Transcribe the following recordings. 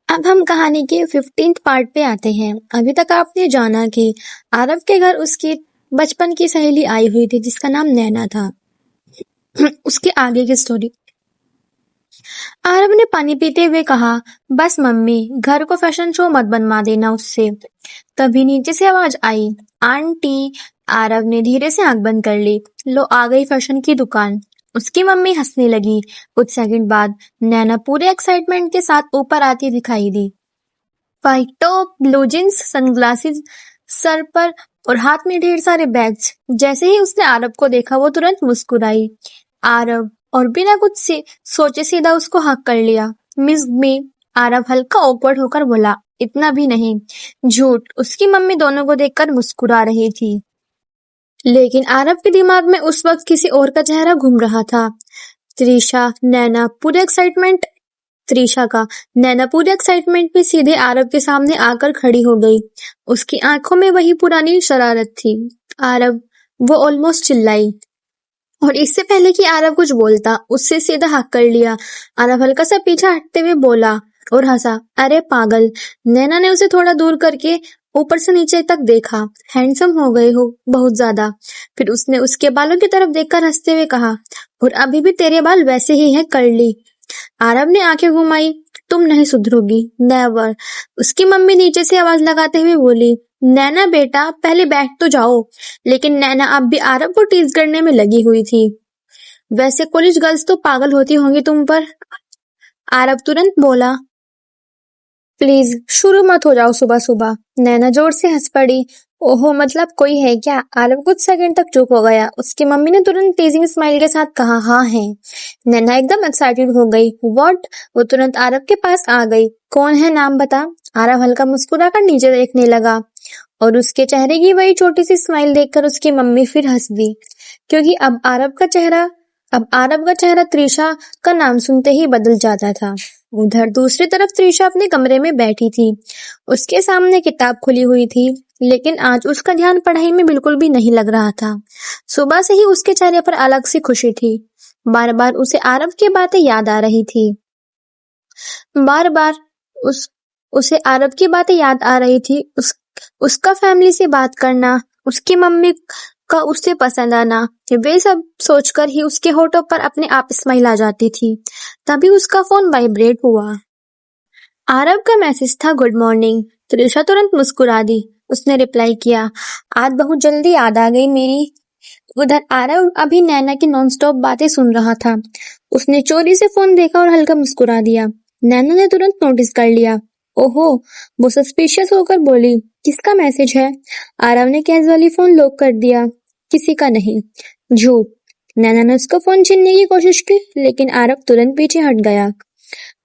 अब हम कहानी के 15th पार्ट पे आते हैं। अभी तक आपने जाना कि आरव के घर उसकी बचपन की सहेली आई हुई थी जिसका नाम नैना था। उसके आगे की स्टोरी। आरव ने पानी पीते हुए कहा, बस मम्मी, घर को फैशन शो मत बनवा देना उससे। तभी नीचे से आवाज आई, आंटी। आरव ने धीरे से आंख बंद कर ली। लो आ गई फैशन की दुकान। उसकी मम्मी हंसने लगी। कुछ सेकंड बाद नैना पूरे एक्साइटमेंट के साथ ऊपर आती दिखाई दी। White top, blue jeans, sunglasses सर पर और हाथ में ढेर सारे बैग्स। जैसे ही उसने आरव को देखा वो तुरंत मुस्कुराई। आरव और बिना कुछ से सोचे सीधा उसको हक कर लिया। मिस मी। आरव हल्का ऑकवर्ड होकर बोला, इतना भी नहीं। झूठ। उसकी मम्मी दोनों को देखकर मुस्कुरा रही थी, लेकिन आरव के दिमाग में उस वक्त किसी और का चेहरा घूम रहा था। त्रिशा। नैना पूरे एक्साइटमेंट त्रिशा का। नैना पूरे एक्साइटमेंट में सीधे आरव के सामने आकर खड़ी हो गई। उसकी आंखों में वही पुरानी शरारत थी। आरव, वो ऑलमोस्ट चिल्लाई। और इससे पहले कि आरव कुछ बोलता, उससे सीधा हक कर लिया। आरव हल्का सा पीछे हटते हुए बोला और हंसा, अरे पागल। नैना ने उसे थोड़ा दूर करके ऊपर से नीचे तक देखा। हैंडसम हो गए हो बहुत ज्यादा। फिर उसने उसके बालों की तरफ देखकर हंसते हुए कहा, और अभी भी तेरे बाल वैसे ही हैं, कर्ली। आरव ने आंखें घुमाई। तुम नहीं सुधरोगी, नेवर। उसकी मम्मी नीचे से आवाज लगाते हुए बोली, नैना बेटा पहले बैठ तो जाओ। लेकिन नैना अब भी आरव को टीज करने में लगी हुई थी। वैसे कॉलेज गर्ल्स तो पागल होती होंगी तुम पर। आरव तुरंत बोला, प्लीज शुरू मत हो जाओ सुबह सुबह। नैना जोर से हंस पड़ी। ओहो, मतलब कोई है क्या? आरव कुछ सेकंड तक चुप हो गया। उसकी मम्मी ने तुरंत टीजिंग स्माइल के साथ कहा, हाँ है। नैना एकदम एक्साइटेड हो गई। व्हाट? वो तुरंत आरव के पास आ गई। कौन है, नाम बता। आरव हल्का मुस्कुरा कर नीचे देखने लगा और उसके चेहरे की वही छोटी सी स्माइल देखकर उसकी मम्मी फिर हंस दी, क्योंकि अब आरव का चेहरा त्रिशा का नाम सुनते ही बदल जाता था। उधर दूसरी तरफ त्रिशा अपने कमरे में बैठी थी। उसके सामने किताब खुली हुई थी, लेकिन आज उसका ध्यान पढ़ाई में बिल्कुल भी नहीं लग रहा था। सुबह से ही उसके चेहरे पर अलग सी खुशी थी। बार बार उसे आरव की बातें याद आ रही थी। बार बार उसे आरव की बातें याद आ रही थी। उसका फैमिली से बात करना, उसकी मम्मी का उससे पसंद आना, वे सब सोचकर ही उसके होठों पर अपने आप स्माइल आ जाती थी। तभी उसका फोन वाइब्रेट हुआ। आरव का मैसेज था, गुड मॉर्निंग। त्रिशा तुरंत मुस्कुरा दी। उसने रिप्लाई किया, आज बहुत जल्दी याद आ गई मेरी। उधर आरव अभी नैना की नॉनस्टॉप बातें सुन रहा था। उसने चोरी से फोन देखा और हल्का मुस्कुरा दिया। नैना ने तुरंत नोटिस कर लिया। ओहो, वो सस्पिशियस होकर बोली, किसका मैसेज है? आरव ने कैजुअली फोन लॉक कर दिया। किसी का नहीं। झूठ। नैना ने उसका फोन छीनने की कोशिश की, लेकिन आरव तुरंत पीछे हट गया।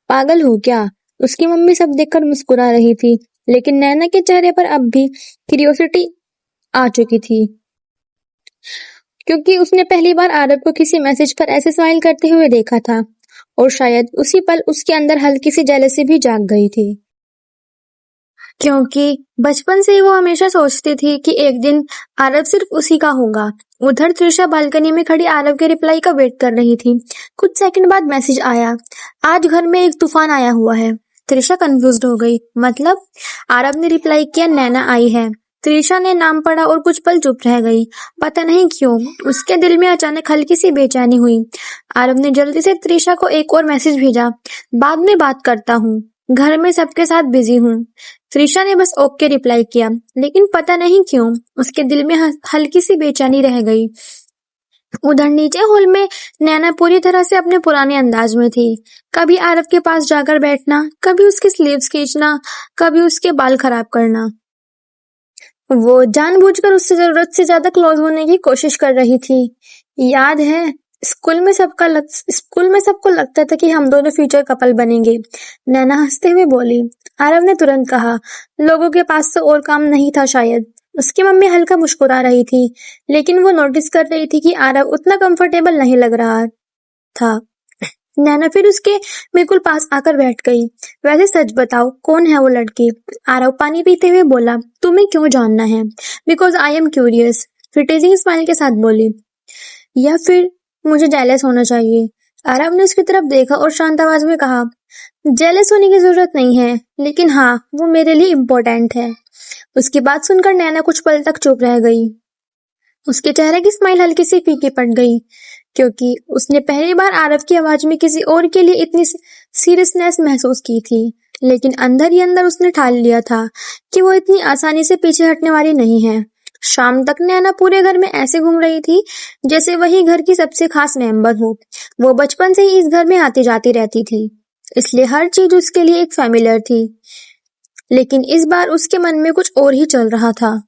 पागल हो क्या? उसकी मम्मी सब देखकर मुस्कुरा रही थी, लेकिन नैना के चेहरे पर अब भी क्यूरियोसिटी आ चुकी थी, क्योंकि उसने पहली बार आरव को किसी मैसेज पर ऐसे स्माइल करते हुए देखा था, और शायद उसी पल उसके अंदर हल्की सी जेलसी भी जाग गई थी, क्योंकि बचपन से ही वो हमेशा सोचती थी कि एक दिन आरव सिर्फ उसी का होगा। उधर त्रिशा बालकनी में खड़ी आरव के रिप्लाई का वेट कर रही थी। कुछ सेकंड बाद मैसेज आया, आज घर में एक तूफान आया हुआ है। त्रिशा कंफ्यूज्ड हो गई। मतलब? आरव ने रिप्लाई किया, नैना आई है। त्रिशा ने नाम पढ़ा और कुछ पल चुप रह गई। पता नहीं क्यों उसके दिल में अचानक हल्की सी बेचैनी हुई। आरव ने जल्दी से त्रिशा को एक और मैसेज भेजा, बाद में बात करता हूँ, घर में सबके साथ बिजी हूँ। त्रिशा ने बस ओके रिप्लाई किया, लेकिन पता नहीं क्यों उसके दिल में हल्की सी बेचैनी रह गई। उधर नीचे हॉल में नैना पूरी तरह से अपने पुराने अंदाज में थी। कभी आरव के पास जाकर बैठना, कभी उसकी स्लीव्स खींचना, कभी उसके बाल खराब करना। वो जानबूझकर उससे जरूरत से ज्यादा क्लोज होने की कोशिश कर रही थी। याद है, स्कूल में सबको लगता था कि हम दोनों फ्यूचर कपल बनेंगे। नैना हंसते हुए बोली। आरव ने तुरंत कहा, लोगों के पास तो और काम नहीं था शायद। उसकी मम्मी हल्का मुस्कुरा रही थी, लेकिन वो नोटिस कर रही थी कि आरव उतना कंफर्टेबल नहीं लग रहा था। नैना फिर उसके बिल्कुल पास आकर बैठ गई। वैसे सच बताओ, कौन है वो लड़की? आरव पानी पीते हुए बोला, तुम्हें क्यों जानना है? Because I am curious. फिर टीजिंग स्माइल के साथ बोली, या फिर मुझे जेलस होना चाहिए? आरव ने उसकी तरफ देखा और शांत आवाज में कहा, जेलस होने की जरूरत नहीं है, लेकिन हाँ, वो मेरे लिए इम्पोर्टेंट है। उसकी बात सुनकर नैना कुछ पल तक चुप रह गई। उसके चेहरे की स्माइल हल्की सी फीकी पड़ गई, क्योंकि उसने पहली बार आरव की आवाज में किसी और के लिए इतनी सीरियसनेस महसूस की थी। लेकिन अंदर ही अंदर उसने ठान लिया था कि वो इतनी आसानी से पीछे हटने वाली नहीं है। शाम तक नैना पूरे घर में ऐसे घूम रही थी जैसे वही घर की सबसे खास मेंबर हो। वो बचपन से ही इस घर में आती जाती रहती थी, इसलिए हर चीज उसके लिए एक फैमिलियर थी। लेकिन इस बार उसके मन में कुछ और ही चल रहा था।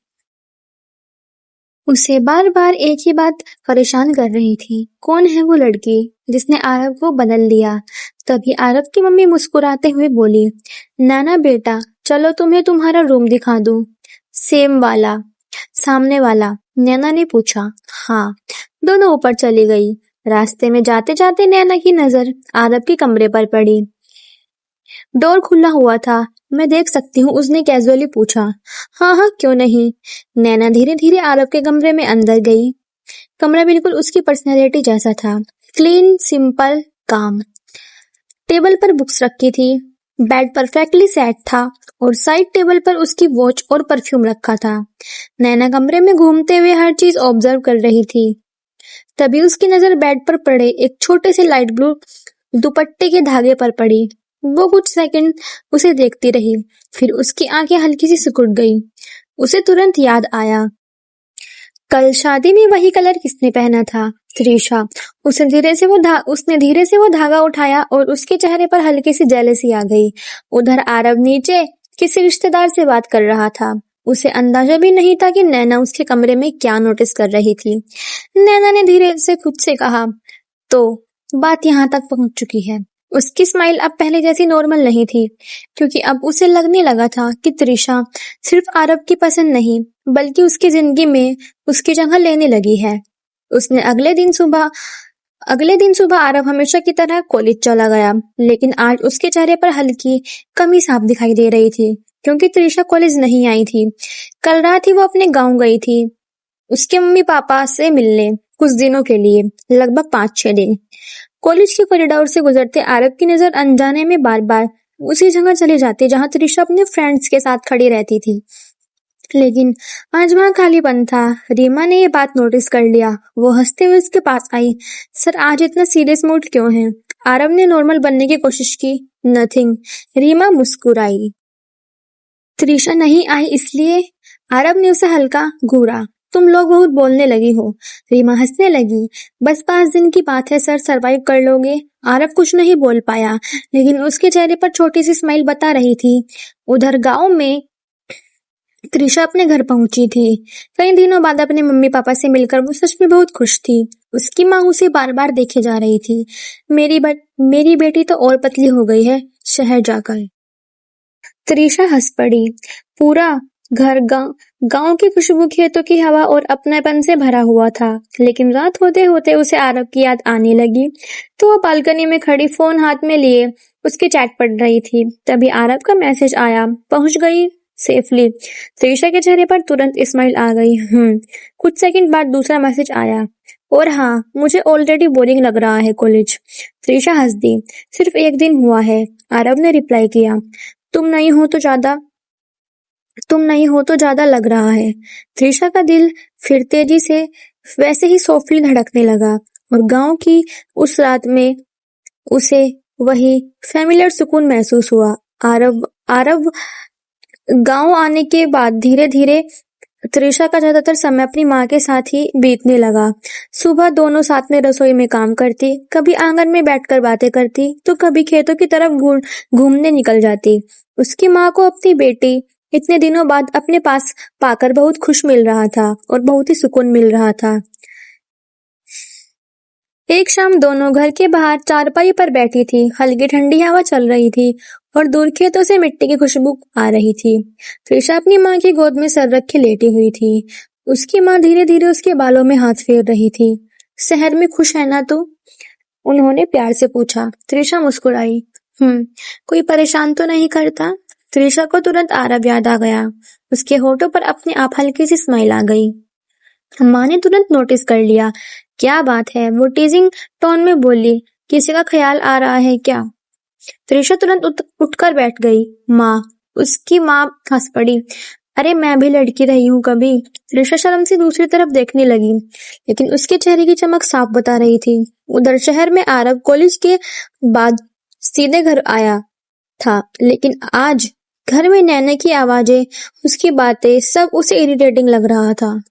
उसे बार-बार एक ही बात परेशान कर रही थी। कौन है वो लड़की जिसने आरव को बदल दिया? तभी आरव की मम्मी मुस्कुराते हुए बोली, नाना बेटा, चलो तुम्हें तुम्हारा रूम दिखा दूं। सेम वाला, सामने वाला? नैना ने पूछा। हाँ। दोनों ऊपर चली गई। रास्ते में जाते जाते नैना की नजर आरव के कमरे पर पड़ी। डोर खुला हुआ था। मैं देख सकती हूँ? उसने कैजुअली पूछा। हाँ हाँ, क्यों नहीं। नैना धीरे धीरे आरव के कमरे में अंदर गई। कमरा बिल्कुल उसकी पर्सनैलिटी जैसा था। क्लीन, सिंपल, काम। टेबल पर बुक्स रखी थी, बेड परफेक्टली सेट था और साइड टेबल पर उसकी वॉच और परफ्यूम रखा था। नैना कमरे में घूमते हुए हर चीज ऑब्जर्व कर रही थी। तभी उसकी नजर बेड पर पड़े एक छोटे से लाइट ब्लू दुपट्टे के धागे पर पड़ी। वो कुछ सेकंड उसे देखती रही, फिर उसकी आंखें हल्की सी सिकुड़ गई। उसे तुरंत याद आया, कल शादी में वही कलर किसने पहना था? त्रिशा। उसने धीरे से वो धागा उठाया और उसके चेहरे पर हल्की सी जेलसी आ गई। उधर आरव नीचे किसी रिश्तेदार से बात कर रहा था। उसे अंदाजा भी नहीं था कि नैना उसके कमरे में क्या नोटिस कर रही थी। नैना ने धीरे से खुद से कहा, तो बात यहाँ तक पहुंच चुकी है। उसकी स्माइल अब पहले जैसी नॉर्मल नहीं थी, क्योंकि अब उसे लगने लगा था कि त्रिशा सिर्फ आरव की पसंद नहीं, बल्कि उसकी जिंदगी में उसकी जगह लेने लगी है। उसने अगले दिन सुबह आरव हमेशा की तरह कॉलेज चला गया, लेकिन आज उसके चेहरे पर हल्की कमी साफ दिखाई दे रही थी, क्योंकि त्रिशा कॉलेज नहीं आई थी। कल रात ही वो अपने गांव गई थी, उसके मम्मी पापा से मिलने, कुछ दिनों के लिए, लगभग 5-6 दिन। कॉलेज के कॉरिडोर से गुजरते आरव की नजर अनजाने में बार बार उसी जगह चली जाती जहां त्रिशा अपने फ्रेंड्स के साथ खड़ी रहती थी। लेकिन आज वहां खालीपन था। रीमा ने ये बात नोटिस कर लिया। वो हंसते हुए उसके पास आई। सर, आज इतना सीरियस मूड क्यों है? आरव ने नॉर्मल बनने की कोशिश की। नथिंग। रीमा मुस्कुराई। त्रिशा नहीं आई इसलिए? आरव ने उसे हल्का घूरा। तुम लोग बहुत बोलने लगी हो। रीमा हंसने लगी। बस 5 दिन की बात है सर, सरवाइव कर लोगे। आरव कुछ नहीं बोल पाया, लेकिन उसके चेहरे पर छोटी सी स्माइल बता रही थी। उधर गांव में त्रिशा अपने घर पहुंची थी। कई दिनों बाद अपने मम्मी पापा से मिलकर वो सच में बहुत खुश थी। उसकी माँ उसे बार बार देखे जा रही थी। मेरी बेटी तो और पतली हो गई है शहर जाकर। त्रिशा हंस पड़ी। पूरा घर गांव की खुशबू, खेतों की हवा और अपनापन से भरा हुआ था। लेकिन रात होते होते उसे आरव की याद आने लगी, तो वो बालकनी में खड़ी फोन हाथ में लिए उसकी चैट पढ़ रही थी। तभी आरव का मैसेज आया, पहुंच गई सेफली। त्रिशा के चेहरे पर तुरंत स्माइल आ गई। कुछ सेकंड बाद दूसरा मैसेज आया, और हाँ, मुझे ऑलरेडी बोरिंग लग रहा है कॉलेज। त्रिशा हंस दी। सिर्फ 1 दिन हुआ है, आरव ने रिप्लाई किया। तुम नहीं हो तो ज्यादा लग रहा है। त्रिशा का दिल फिर तेजी से वैसे ही सॉफ्टली धड़कने लगा, और गांव की उस रात में उसे वही फैमिलियर सुकून महसूस हुआ। आरव गांव आने के बाद धीरे धीरे त्रिशा का ज्यादातर समय अपनी माँ के साथ ही बीतने लगा। सुबह दोनों साथ में रसोई में काम करती, कभी आंगन में बैठकर बातें करती, तो कभी खेतों की तरफ घूमने निकल जाती। उसकी माँ को अपनी बेटी इतने दिनों बाद अपने पास पाकर बहुत खुश मिल रहा था और बहुत ही सुकून मिल रहा था। एक शाम दोनों घर के बाहर चारपाई पर बैठी थी। हल्की ठंडी हवा चल रही थी और दूर खेतों से मिट्टी की खुशबू आ रही थी। त्रिशा अपनी माँ की गोद में सर रखे लेटी हुई थी। उसकी माँ धीरे धीरे उसके बालों में हाथ फेर रही थी। शहर में खुश है ना तू? उन्होंने प्यार से पूछा। त्रिशा मुस्कुराई। कोई परेशान तो नहीं करता? त्रिशा को तुरंत आरव याद आ गया। उसके होठों पर अपने आप हल्की सी स्माइल आ गई। माँ ने तुरंत नोटिस कर लिया। क्या बात है? वो टीजिंग टोन में बोली। किसी का ख्याल आ रहा है क्या? त्रिशा तुरंत उठकर बैठ गई। माँ, उसकी माँ हंस पड़ी। अरे मैं भी लड़की रही हूँ कभी। त्रिशा शर्म से दूसरी तरफ देखने लगी, लेकिन उसके चेहरे की चमक साफ बता रही थी। उधर शहर में आरव कॉलेज के बाद सीधे घर आया था, लेकिन आज घर में नैना की आवाजें, उसकी बातें, सब उसे इरिटेटिंग लग रहा था।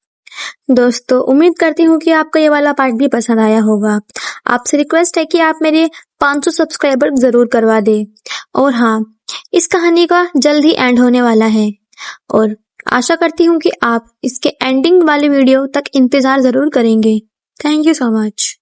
दोस्तों, उम्मीद करती हूँ कि आपको ये वाला पार्ट भी पसंद आया होगा। आपसे रिक्वेस्ट है कि आप मेरे 500 सब्सक्राइबर जरूर करवा दें। और हाँ, इस कहानी का जल्द ही एंड होने वाला है और आशा करती हूँ कि आप इसके एंडिंग वाले वीडियो तक इंतजार जरूर करेंगे। Thank you so much.